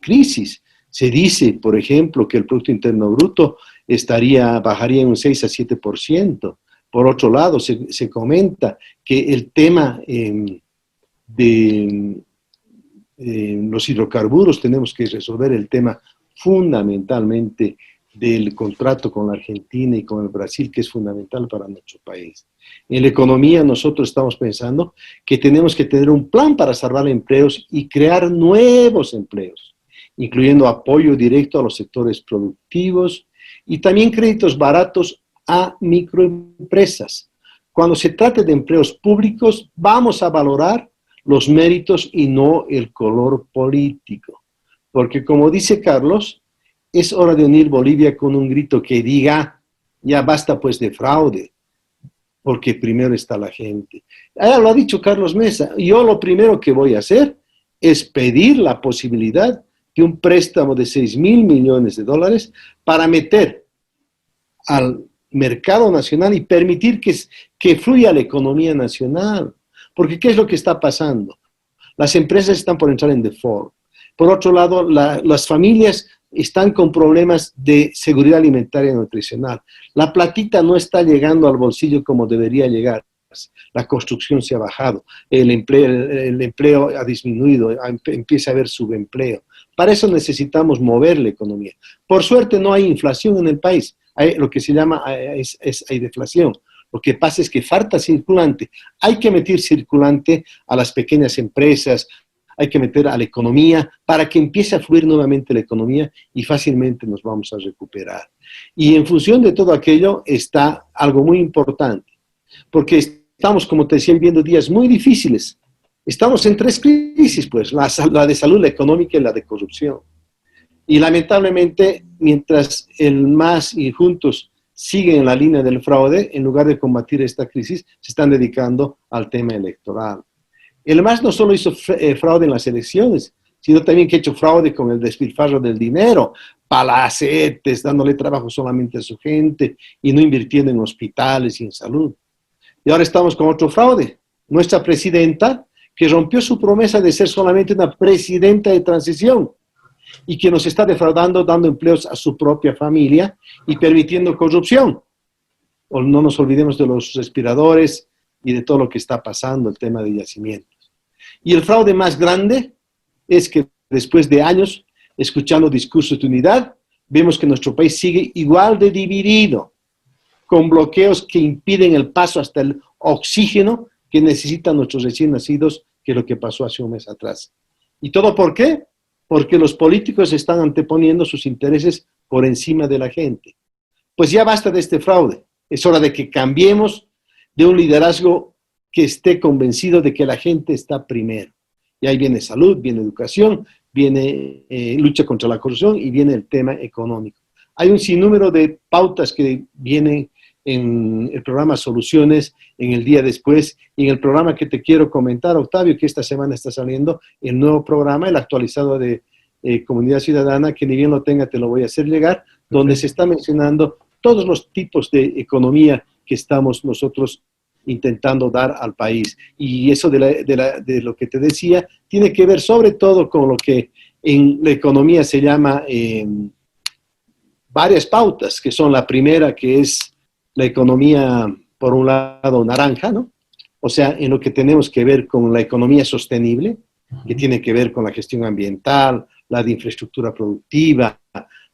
crisis. Se dice, por ejemplo, que el Producto Interno Bruto bajaría en un 6 a 7%. Por otro lado, se comenta que el tema de los hidrocarburos, tenemos que resolver el tema fundamentalmente del contrato con la Argentina y con el Brasil, que es fundamental para nuestro país. En la economía nosotros estamos pensando que tenemos que tener un plan para salvar empleos y crear nuevos empleos, incluyendo apoyo directo a los sectores productivos y también créditos baratos a microempresas. Cuando se trate de empleos públicos, vamos a valorar los méritos y no el color político. Porque como dice Carlos, es hora de unir Bolivia con un grito que diga, ya basta pues de fraude, porque primero está la gente. Lo ha dicho Carlos Mesa, yo lo primero que voy a hacer es pedir la posibilidad de un préstamo de 6.000 millones de dólares para meter al mercado nacional y permitir que fluya la economía nacional. Porque ¿qué es lo que está pasando? Las empresas están por entrar en default. Por otro lado, las familias están con problemas de seguridad alimentaria y nutricional. La platita no está llegando al bolsillo como debería llegar. La construcción se ha bajado, el empleo ha disminuido, empieza a haber subempleo. Para eso necesitamos mover la economía. Por suerte no hay inflación en el país, hay lo que se llama hay deflación. Lo que pasa es que falta circulante. Hay que meter circulante a las pequeñas empresas, hay que meter a la economía para que empiece a fluir nuevamente la economía y fácilmente nos vamos a recuperar. Y en función de todo aquello está algo muy importante, porque estamos, como te decía, viviendo días muy difíciles. Estamos en 3 crisis, pues, la de salud, la económica y la de corrupción. Y lamentablemente, mientras el MAS y Juntos siguen en la línea del fraude, en lugar de combatir esta crisis, se están dedicando al tema electoral. El MAS no solo hizo fraude en las elecciones, sino también que ha hecho fraude con el despilfarro del dinero, palacetes, dándole trabajo solamente a su gente y no invirtiendo en hospitales y en salud. Y ahora estamos con otro fraude. Nuestra presidenta, que rompió su promesa de ser solamente una presidenta de transición y que nos está defraudando, dando empleos a su propia familia y permitiendo corrupción. O no nos olvidemos de los respiradores y de todo lo que está pasando, el tema de yacimientos. Y el fraude más grande es que después de años escuchando discursos de unidad, vemos que nuestro país sigue igual de dividido, con bloqueos que impiden el paso hasta el oxígeno que necesitan nuestros recién nacidos, que es lo que pasó hace un mes atrás. ¿Y todo por qué? Porque los políticos están anteponiendo sus intereses por encima de la gente. Pues ya basta de este fraude. Es hora de que cambiemos de un liderazgo que esté convencido de que la gente está primero. Y ahí viene salud, viene educación, viene lucha contra la corrupción y viene el tema económico. Hay un sinnúmero de pautas que vienen en el programa Soluciones, en el día después, y en el programa que te quiero comentar, Octavio, que esta semana está saliendo el nuevo programa, el actualizado de Comunidad Ciudadana, que ni bien lo tenga te lo voy a hacer llegar, donde se está mencionando todos los tipos de economía que estamos nosotros intentando dar al país. Y eso de lo que te decía, tiene que ver sobre todo con lo que en la economía se llama varias pautas, que son la primera, que es la economía, por un lado, naranja, ¿no? O sea, en lo que tenemos que ver con la economía sostenible, que tiene que ver con la gestión ambiental, la de infraestructura productiva,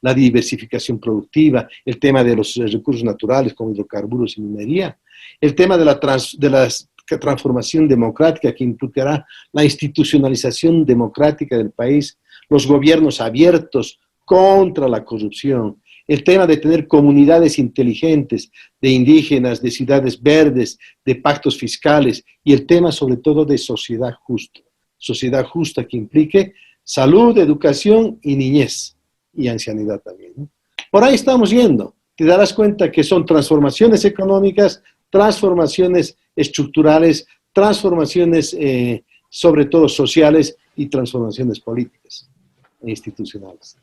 la diversificación productiva, el tema de los recursos naturales como hidrocarburos y minería, el tema de la transformación democrática que implicará la institucionalización democrática del país, los gobiernos abiertos contra la corrupción, el tema de tener comunidades inteligentes, de indígenas, de ciudades verdes, de pactos fiscales, y el tema sobre todo de sociedad justa que implique salud, educación y niñez, y ancianidad también, ¿no? Por ahí estamos yendo. Te darás cuenta que son transformaciones económicas, transformaciones estructurales, transformaciones sobre todo sociales y transformaciones políticas e institucionales.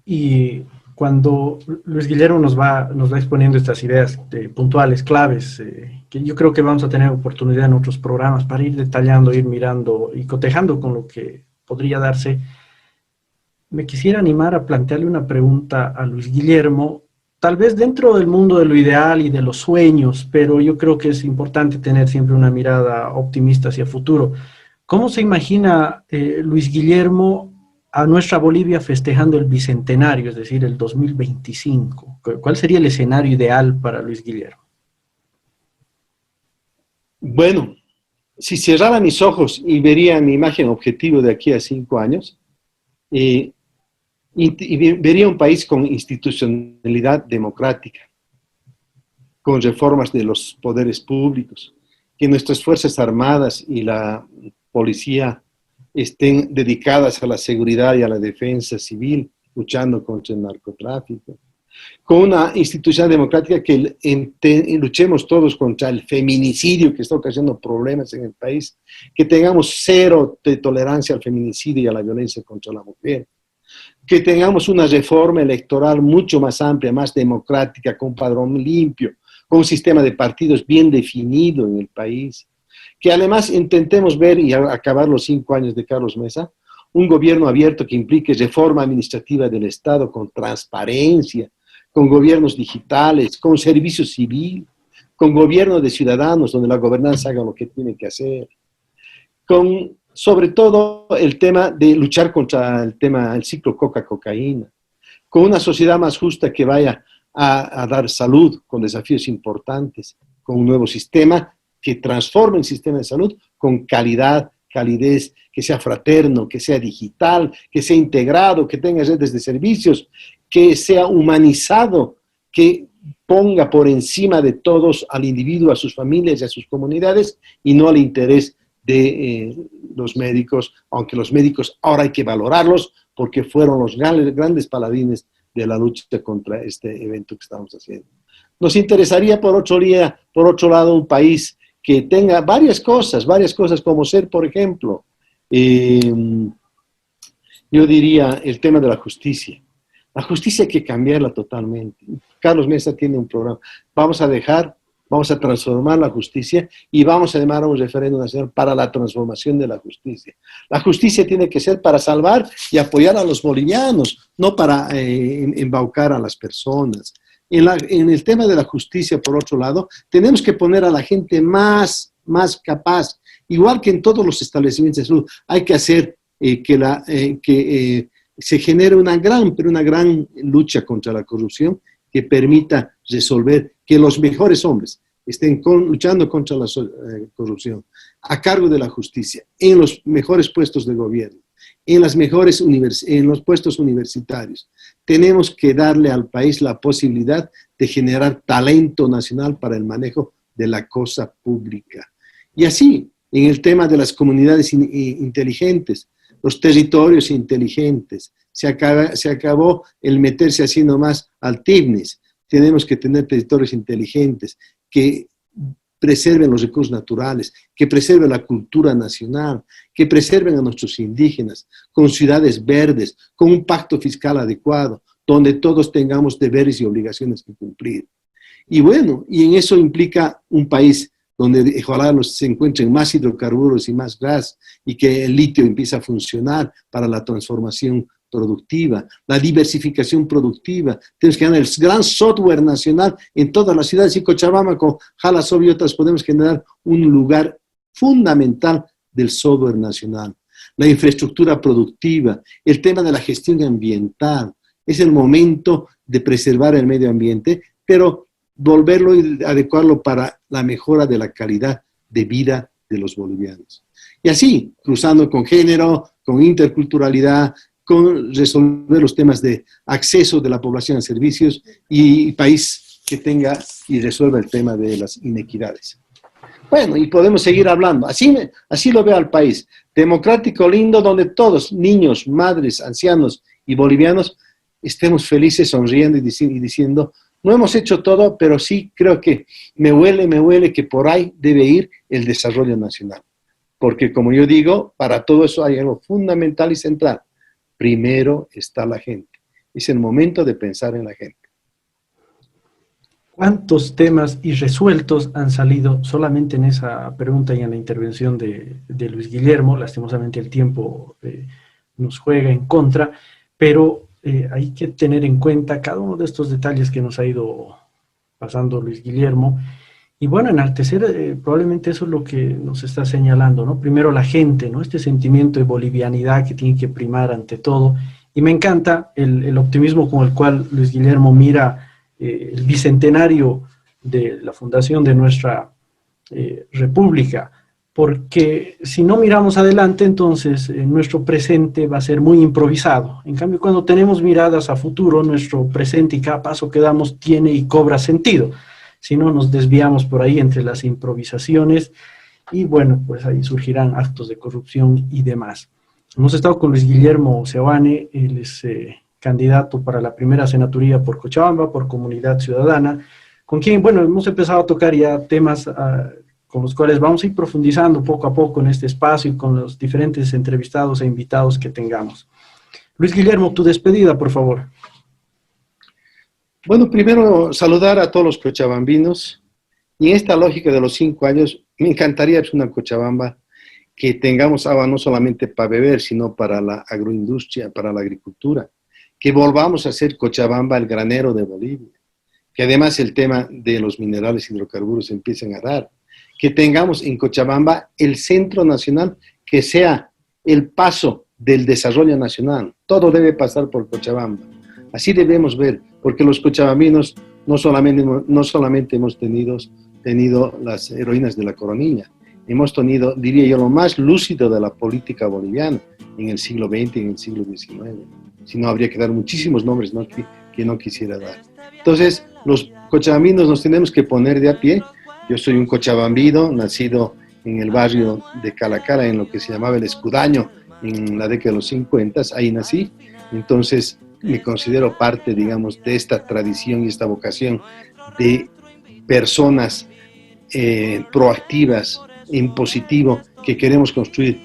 Y cuando Luis Guillermo nos va exponiendo estas ideas puntuales, claves, que yo creo que vamos a tener oportunidad en otros programas para ir detallando, ir mirando y cotejando con lo que podría darse, me quisiera animar a plantearle una pregunta a Luis Guillermo, tal vez dentro del mundo de lo ideal y de los sueños, pero yo creo que es importante tener siempre una mirada optimista hacia el futuro. ¿Cómo se imagina Luis Guillermo a nuestra Bolivia festejando el bicentenario, es decir, el 2025. ¿Cuál sería el escenario ideal para Luis Guillermo? Bueno, si cerrara mis ojos y vería mi imagen objetivo de aquí a 5 años, y vería un país con institucionalidad democrática, con reformas de los poderes públicos, que nuestras Fuerzas Armadas y la policía estén dedicadas a la seguridad y a la defensa civil, luchando contra el narcotráfico, con una institución democrática que luchemos todos contra el feminicidio que está ocasionando problemas en el país, que tengamos cero de tolerancia al feminicidio y a la violencia contra la mujer, que tengamos una reforma electoral mucho más amplia, más democrática, con un padrón limpio, con un sistema de partidos bien definido en el país, que además intentemos ver y acabar los 5 años de Carlos Mesa, un gobierno abierto que implique reforma administrativa del Estado con transparencia, con gobiernos digitales, con servicio civil, con gobierno de ciudadanos, donde la gobernanza haga lo que tiene que hacer, con sobre todo el tema de luchar contra el ciclo coca-cocaína, con una sociedad más justa que vaya a dar salud con desafíos importantes, con un nuevo sistema que transforme el sistema de salud con calidad, calidez, que sea fraterno, que sea digital, que sea integrado, que tenga redes de servicios, que sea humanizado, que ponga por encima de todos al individuo, a sus familias y a sus comunidades, y no al interés de los médicos, aunque los médicos ahora hay que valorarlos porque fueron los grandes paladines de la lucha contra este evento que estamos haciendo. Nos interesaría, por otro lado, un país que tenga varias cosas como ser, por ejemplo, yo diría el tema de la justicia. La justicia hay que cambiarla totalmente. Carlos Mesa tiene un programa. Vamos a transformar la justicia y vamos a llamar a un referéndum nacional para la transformación de la justicia. La justicia tiene que ser para salvar y apoyar a los bolivianos, no para embaucar a las personas. En el tema de la justicia, por otro lado, tenemos que poner a la gente más capaz, igual que en todos los establecimientos de salud. Hay que hacer que se genere una gran lucha contra la corrupción que permita resolver que los mejores hombres estén luchando contra la corrupción, a cargo de la justicia, en los mejores puestos de gobierno, en los puestos universitarios. Tenemos que darle al país la posibilidad de generar talento nacional para el manejo de la cosa pública. Y así, en el tema de las comunidades inteligentes, los territorios inteligentes, se acabó el meterse así nomás al TIBNIS. Tenemos que tener territorios inteligentes que preserven los recursos naturales, que preserven la cultura nacional, que preserven a nuestros indígenas, con ciudades verdes, con un pacto fiscal adecuado, donde todos tengamos deberes y obligaciones que cumplir. Y bueno, y en eso implica un país donde ojalá se encuentren más hidrocarburos y más gas, y que el litio empiece a funcionar para la transformación productiva, la diversificación productiva. Tenemos que ganar el gran software nacional en todas las ciudades, y Cochabamba, con Jalasov y otras, podemos generar un lugar fundamental del software nacional. La infraestructura productiva, el tema de la gestión ambiental. Es el momento de preservar el medio ambiente, pero volverlo y adecuarlo para la mejora de la calidad de vida de los bolivianos. Y así, cruzando con género, con interculturalidad, con resolver los temas de acceso de la población a servicios, y país que tenga y resuelva el tema de las inequidades. Bueno, y podemos seguir hablando. Así lo veo al país. Democrático, lindo, donde todos, niños, madres, ancianos y bolivianos, estemos felices, sonriendo y diciendo, no hemos hecho todo, pero sí creo que me huele que por ahí debe ir el desarrollo nacional. Porque, como yo digo, para todo eso hay algo fundamental y central. Primero está la gente. Es el momento de pensar en la gente. ¿Cuántos temas irresueltos han salido solamente en esa pregunta y en la intervención de Luis Guillermo? Lastimosamente el tiempo nos juega en contra, pero hay que tener en cuenta cada uno de estos detalles que nos ha ido pasando Luis Guillermo, Y bueno, enaltecer probablemente eso es lo que nos está señalando, ¿no? Primero la gente, ¿no? Este sentimiento de bolivianidad que tiene que primar ante todo. Y me encanta el optimismo con el cual Luis Guillermo mira el bicentenario de la fundación de nuestra república, porque si no miramos adelante, entonces nuestro presente va a ser muy improvisado. En cambio, cuando tenemos miradas a futuro, nuestro presente y cada paso que damos tiene y cobra sentido. Si no, nos desviamos por ahí entre las improvisaciones y bueno, pues ahí surgirán actos de corrupción y demás. Hemos estado con Luis Guillermo Seoane, él es candidato para la primera senaturía por Cochabamba, por Comunidad Ciudadana, con quien, bueno, hemos empezado a tocar ya temas con los cuales vamos a ir profundizando poco a poco en este espacio y con los diferentes entrevistados e invitados que tengamos. Luis Guillermo, tu despedida, por favor. Bueno, primero saludar a todos los cochabambinos y en esta lógica de los 5 años, me encantaría una Cochabamba que tengamos agua no solamente para beber, sino para la agroindustria, para la agricultura, que volvamos a ser Cochabamba el granero de Bolivia, que además el tema de los minerales y hidrocarburos empiecen a dar, que tengamos en Cochabamba el centro nacional que sea el paso del desarrollo nacional, todo debe pasar por Cochabamba, así debemos ver, porque los cochabambinos no solamente hemos tenido las heroínas de la coronilla, hemos tenido, diría yo, lo más lúcido de la política boliviana en el siglo XX y en el siglo XIX. Si no, habría que dar muchísimos nombres, ¿no? que no quisiera dar. Entonces, los cochabambinos nos tenemos que poner de a pie. Yo soy un cochabambino, nacido en el barrio de Calacara, en lo que se llamaba el Escudaño, en la década de los 50, ahí nací. Entonces, me considero parte, digamos, de esta tradición y esta vocación de personas proactivas, en positivo, que queremos construir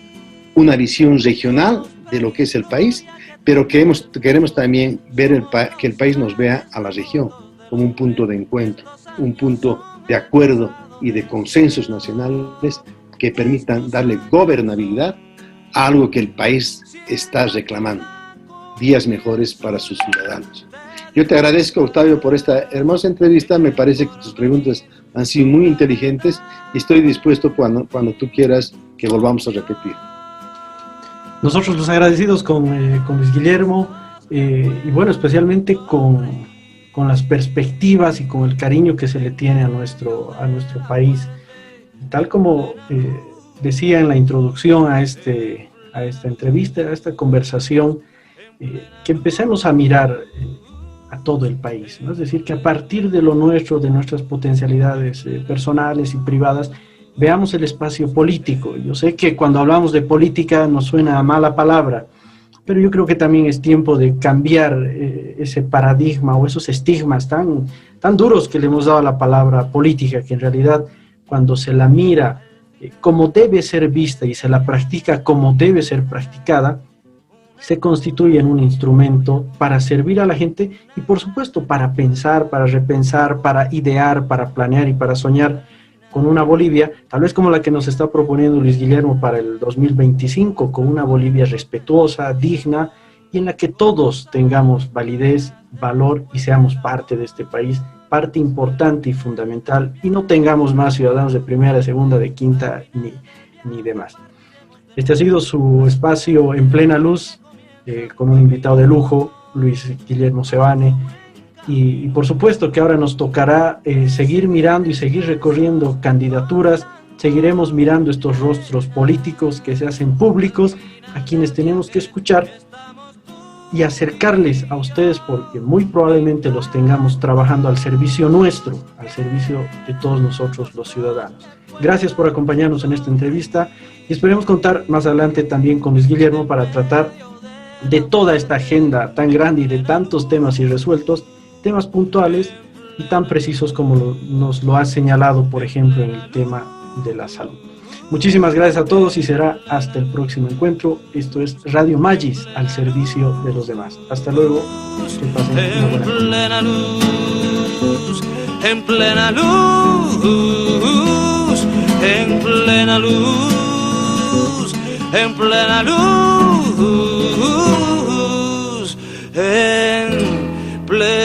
una visión regional de lo que es el país, pero queremos también ver que el país nos vea a la región como un punto de encuentro, un punto de acuerdo y de consensos nacionales que permitan darle gobernabilidad a algo que el país está reclamando, días mejores para sus ciudadanos. Yo te agradezco, Octavio, por esta hermosa entrevista. Me parece que tus preguntas han sido muy inteligentes y estoy dispuesto cuando tú quieras que volvamos a repetir. Nosotros los agradecidos con Luis Guillermo y bueno, especialmente con las perspectivas y con el cariño que se le tiene a nuestro país. Tal como decía en la introducción a esta entrevista, a esta conversación, que empecemos a mirar a todo el país, ¿no? Es decir, que a partir de lo nuestro, de nuestras potencialidades personales y privadas, veamos el espacio político. Yo sé que cuando hablamos de política nos suena a mala palabra, pero yo creo que también es tiempo de cambiar ese paradigma o esos estigmas tan duros que le hemos dado a la palabra política, que en realidad cuando se la mira como debe ser vista y se la practica como debe ser practicada, se constituye en un instrumento para servir a la gente y por supuesto para pensar, para repensar, para idear, para planear y para soñar con una Bolivia, tal vez como la que nos está proponiendo Luis Guillermo para el 2025, con una Bolivia respetuosa, digna y en la que todos tengamos validez, valor y seamos parte de este país, parte importante y fundamental, y no tengamos más ciudadanos de primera, segunda, de quinta ni demás. Este ha sido su espacio en plena luz, con un invitado de lujo, Luis Guillermo Seoane, y por supuesto que ahora nos tocará seguir mirando y seguir recorriendo candidaturas, seguiremos mirando estos rostros políticos que se hacen públicos, a quienes tenemos que escuchar y acercarles a ustedes, porque muy probablemente los tengamos trabajando al servicio nuestro, al servicio de todos nosotros los ciudadanos. Gracias por acompañarnos en esta entrevista y esperemos contar más adelante también con Luis Guillermo para tratar de toda esta agenda tan grande y de tantos temas irresueltos, temas puntuales y tan precisos como nos lo ha señalado, por ejemplo, en el tema de la salud. Muchísimas gracias a todos y será hasta el próximo encuentro. Esto es Radio Magis, al servicio de los demás. Hasta luego. Que pasen una buena luz, en plena luz, en plena luz, en plena luz, en plena